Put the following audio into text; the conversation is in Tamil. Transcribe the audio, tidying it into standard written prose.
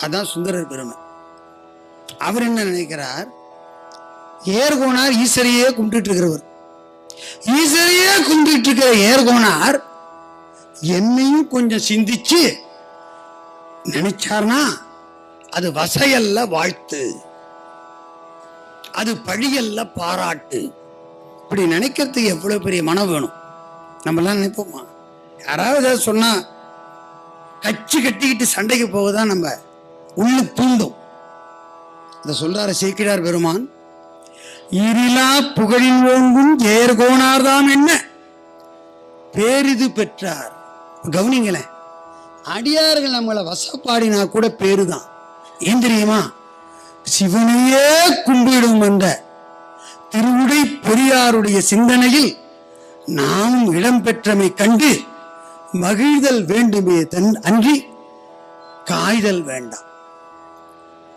அதான் சுந்தரர் பெருமை. அவர் என்ன நினைக்கிறார், ஏர்கோனார் ஈஸ்வரையே கும்பிட்டு இருக்கிறவர், ஈஸ்வரையே கும்பிட்டு இருக்கிற ஏர்கோனார் என்னையும் கொஞ்சம் சிந்திச்சு நினைச்சார்னா அது வசையல்ல வாழ்த்து, அது பழியல்ல பாராட்டு. இப்படி நினைக்கிறதுக்கு எவ்வளவு பெரிய மனம் வேணும். நம்மளாம் நினைப்போமா? யாராவது ஏதாவது சொன்னா கட்சி கட்டிக்கிட்டு சண்டைக்கு போகதான் நம்ம உள்ளு தூண்டும். அதை சொல்றாரு சேக்கிழார் பெருமான், ஈரிலா புகழின் ஓங்கும் ஏர்கோனார் தாம் என்ன பேரிது பெற்றார். கவனிங்களேன், அடியார்கள் நம்மளை வசப்பாடினா கூட பேருதான். ஏன் தெரியுமா? சிவனையே கும்பிடும் என்ற திருவுடை பெரியாருடைய சிந்தனையில் நாமும் இடம் பெற்றமை கண்டு மகிழ்தல் வேண்டுமே அன்றி காய்தல் வேண்டாம்.